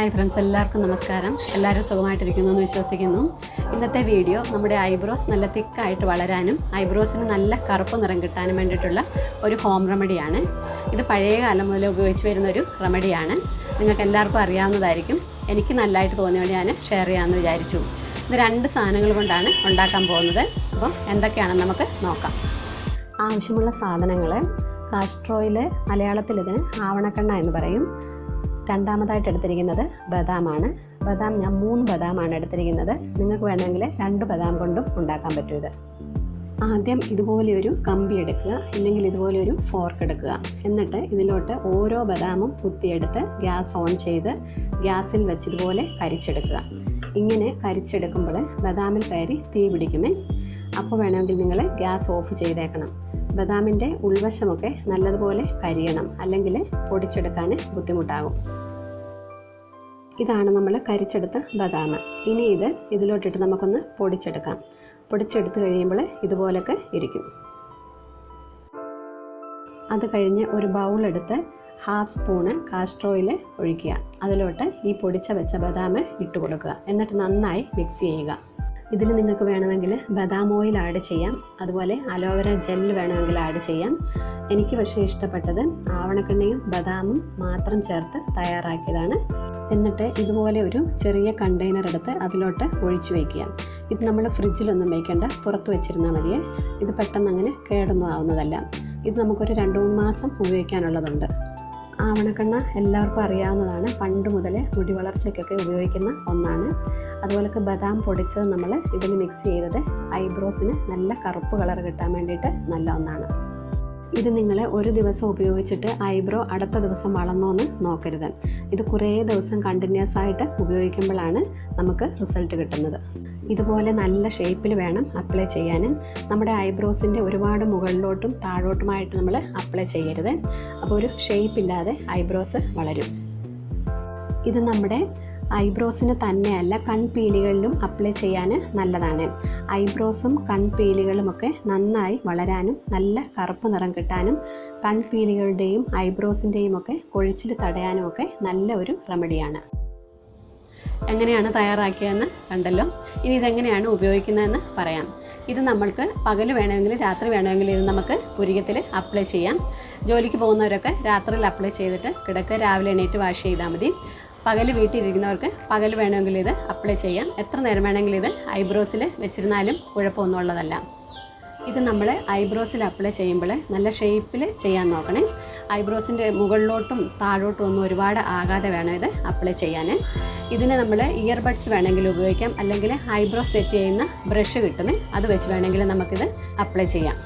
Hi friends, എല്ലാവർക്കും നമസ്കാരം. എല്ലാവരും സുഖമായിട്ടിരിക്കുന്നു എന്ന് വിശ്വസിക്കുന്നു. ഇന്നത്തെ വീഡിയോ നമ്മുടെ ഐബ്രോസ് നല്ല തിക്കായിട്ട് വളരാനും ഐബ്രോസിന് നല്ല കറുപ്പ് നിറം കിട്ടാനും വേണ്ടിയിട്ടുള്ള ഒരു ഹോം റെമഡിയാണ്. ഇത് പഴയ കാലം മുതൽ ഉപയോഗിച്ച് വരുന്നൊരു റെമഡിയാണ്. നിങ്ങൾക്ക് എല്ലാവർക്കും അറിയാവുന്നതായിരിക്കും. എനിക്ക് നല്ലതായിട്ട് തോന്നിയോണ്ട് ഞാൻ ഷെയർ ചെയ്യാമെന്ന് വിചാരിച്ചു. ഇത് 2 സാധനങ്ങൾ കൊണ്ടാണ് ഉണ്ടാക്കാൻ പോകുന്നത്. അപ്പോൾ എന്തൊക്കെയാണെന്ന് നമുക്ക് നോക്കാം. ആവശ്യമുള്ള സാധനങ്ങൾ: കാസ്റ്റർ ഓയിൽ, മലയാളത്തിൽ ഇതിന് ആവണക്കെണ്ണ എന്ന് പറയും. രണ്ടാമതായിട്ട് എടുത്തിരിക്കുന്നത് ബദാമാണ്. ബദാം ഞാൻ 3 ബദാമാണ് എടുത്തിരിക്കുന്നത്. നിങ്ങൾക്ക് വേണമെങ്കിൽ 2 ബദാം കൊണ്ടും ഉണ്ടാക്കാൻ പറ്റും. ഇത് ആദ്യം ഇതുപോലെയൊരു കമ്പി എടുക്കുക, ഇല്ലെങ്കിൽ ഇതുപോലെയൊരു ഫോർക്ക് എടുക്കുക. എന്നിട്ട് ഇതിലോട്ട് ഓരോ ബദാമും കുത്തിയെടുത്ത് ഗ്യാസ് ഓൺ ചെയ്ത് ഗ്യാസിൽ വെച്ച് ഇതുപോലെ കരിച്ചെടുക്കുക. ഇങ്ങനെ കരിച്ചെടുക്കുമ്പോൾ ബദാമിൽ കയറി തീ പിടിക്കുമേ. അപ്പോൾ വേണമെങ്കിൽ നിങ്ങൾ ഗ്യാസ് ഓഫ് ചെയ്തേക്കണം. ബദാമിൻ്റെ ഉൾവശമൊക്കെ നല്ലതുപോലെ കരിയണം, അല്ലെങ്കിൽ പൊടിച്ചെടുക്കാൻ ബുദ്ധിമുട്ടാകും. ഇതാണ് നമ്മൾ കരിച്ചെടുത്ത ബദാം. ഇനി ഇതിലോട്ടിട്ട് നമുക്കൊന്ന് പൊടിച്ചെടുക്കാം. പൊടിച്ചെടുത്ത് കഴിയുമ്പോൾ ഇതുപോലൊക്കെ ഇരിക്കും. അത് കഴിഞ്ഞ് ഒരു ബൗളെടുത്ത് 1/2 സ്പൂണ് കാസ്റ്റർ ഓയിൽ ഒഴിക്കുക. അതിലോട്ട് ഈ പൊടിച്ച വെച്ച ബദാം ഇട്ട് കൊടുക്കുക. എന്നിട്ട് നന്നായി മിക്സ് ചെയ്യുക. ഇതിൽ നിങ്ങൾക്ക് വേണമെങ്കിൽ ബദാം ഓയിൽ ആഡ് ചെയ്യാം, അതുപോലെ അലോവേര ജെല്ല് വേണമെങ്കിൽ ആഡ് ചെയ്യാം. എനിക്ക് പക്ഷേ ഇഷ്ടപ്പെട്ടത് ആവണക്കെണ്ണയും ബദാമും മാത്രം ചേർത്ത് തയ്യാറാക്കിയതാണ്. എന്നിട്ട് ഇതുപോലെ ഒരു ചെറിയ കണ്ടെയ്നർ എടുത്ത് അതിലോട്ട് ഒഴിച്ചു വയ്ക്കുക. ഇത് നമ്മൾ ഫ്രിഡ്ജിലൊന്നും വയ്ക്കേണ്ട, പുറത്ത് വെച്ചിരുന്നാൽ മതിയേ. ഇത് പെട്ടെന്ന് അങ്ങനെ കേടൊന്നും ആവുന്നതല്ല. ഇത് നമുക്കൊരു 2-3 മാസം ഉപയോഗിക്കാനുള്ളതുണ്ട്. ആവണക്കെണ്ണ എല്ലാവർക്കും അറിയാവുന്നതാണ്. പണ്ട് മുതലേ മുടി വളർച്ചയ്ക്കൊക്കെ ഉപയോഗിക്കുന്ന ഒന്നാണ്. അതുപോലെ ബദാം പൊടിച്ചത് നമ്മൾ ഇതിൽ മിക്സ് ചെയ്തത് ഐബ്രോസിന് നല്ല കറുപ്പ് കളർ കിട്ടാൻ വേണ്ടിയിട്ട് നല്ല ഒന്നാണ്. ഇത് നിങ്ങൾ ഒരു ദിവസം ഉപയോഗിച്ചിട്ട് ഐബ്രോ അടുത്ത ദിവസം വളർന്നോന്ന് നോക്കരുത്. ഇത് കുറേ ദിവസം കണ്ടിന്യൂസ് ആയിട്ട് ഉപയോഗിക്കുമ്പോഴാണ് നമുക്ക് റിസൾട്ട് കിട്ടുന്നത്. ഇതുപോലെ നല്ല ഷേപ്പിൽ വേണം അപ്ലൈ ചെയ്യാൻ. നമ്മുടെ ഐബ്രോസിൻ്റെ ഒരുപാട് മുകളിലോട്ടും താഴോട്ടുമായിട്ട് നമ്മൾ അപ്ലൈ ചെയ്യരുത്. അപ്പോൾ ഒരു ഷേപ്പില്ലാതെ ഐബ്രോസ് വളരും. ഇത് നമ്മുടെ ഐബ്രോസിന് തന്നെയല്ല, കൺപീലികളിലും അപ്ലൈ ചെയ്യാൻ നല്ലതാണ്. ഐബ്രോസും കൺപീലികളുമൊക്കെ നന്നായി വളരാനും നല്ല കറുപ്പ് നിറം കിട്ടാനും കൺപീലികളുടെയും ഐബ്രോസിൻ്റെയും ഒക്കെ കൊഴിച്ചിൽ തടയാനും ഒക്കെ നല്ല ഒരു റെമഡിയാണ്. എങ്ങനെയാണ് തയ്യാറാക്കിയതെന്ന് കണ്ടല്ലോ. ഇനി ഇതെങ്ങനെയാണ് ഉപയോഗിക്കുന്നതെന്ന് പറയാം. ഇത് നമ്മൾക്ക് പകൽ വേണമെങ്കിൽ രാത്രി വേണമെങ്കിൽ ഇത് നമുക്ക് പുരികത്തിൽ അപ്ലൈ ചെയ്യാം. ജോലിക്ക് പോകുന്നവരൊക്കെ രാത്രിയിൽ അപ്ലൈ ചെയ്തിട്ട് കിടക്കുക, രാവിലെ എണീറ്റ് വാഷ് ചെയ്താൽ മതി. പകൽ വീട്ടിലിരിക്കുന്നവർക്ക് പകൽ വേണമെങ്കിൽ ഇത് അപ്ലൈ ചെയ്യാം. എത്ര നേരം വേണമെങ്കിൽ ഇത് ഐബ്രോസിൽ വെച്ചിരുന്നാലും കുഴപ്പമൊന്നും ഉള്ളതല്ല. ഇത് നമ്മൾ ഐബ്രോസിൽ അപ്ലൈ ചെയ്യുമ്പോൾ നല്ല ഷേപ്പിൽ ചെയ്യാൻ നോക്കണേ. ഐബ്രോസിൻ്റെ മുകളിലോട്ടും താഴോട്ടും ഒന്നും ഒരുപാട് ആകാതെ വേണം ഇത് അപ്ലൈ ചെയ്യാൻ. ഇതിന് നമ്മൾ ഇയർബഡ്സ് വേണമെങ്കിൽ ഉപയോഗിക്കാം, അല്ലെങ്കിൽ ഐബ്രോ സെറ്റ് ചെയ്യുന്ന ബ്രഷ് കിട്ടുമേ, അത് വെച്ച് വേണമെങ്കിൽ നമുക്കിത് അപ്ലൈ ചെയ്യാം.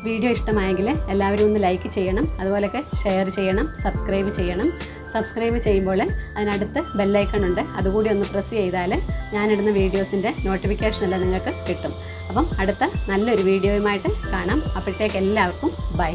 വീഡിയോ ഇഷ്ടമായെങ്കിൽ എല്ലാവരും ഒന്ന് ലൈക്ക് ചെയ്യണം, അതുപോലെയൊക്കെ ഷെയർ ചെയ്യണം, സബ്സ്ക്രൈബ് ചെയ്യണം. സബ്സ്ക്രൈബ് ചെയ്യുമ്പോൾ അതിനടുത്ത് ബെല്ലൈക്കൺ ഉണ്ട്, അതുകൂടി ഒന്ന് പ്രസ് ചെയ്താൽ ഞാനിടുന്ന വീഡിയോസിൻ്റെ നോട്ടിഫിക്കേഷൻ എല്ലാം നിങ്ങൾക്ക് കിട്ടും. അപ്പം അടുത്ത നല്ലൊരു വീഡിയോയുമായിട്ട് കാണാം. അപ്പോഴത്തേക്ക് എല്ലാവർക്കും ബൈ.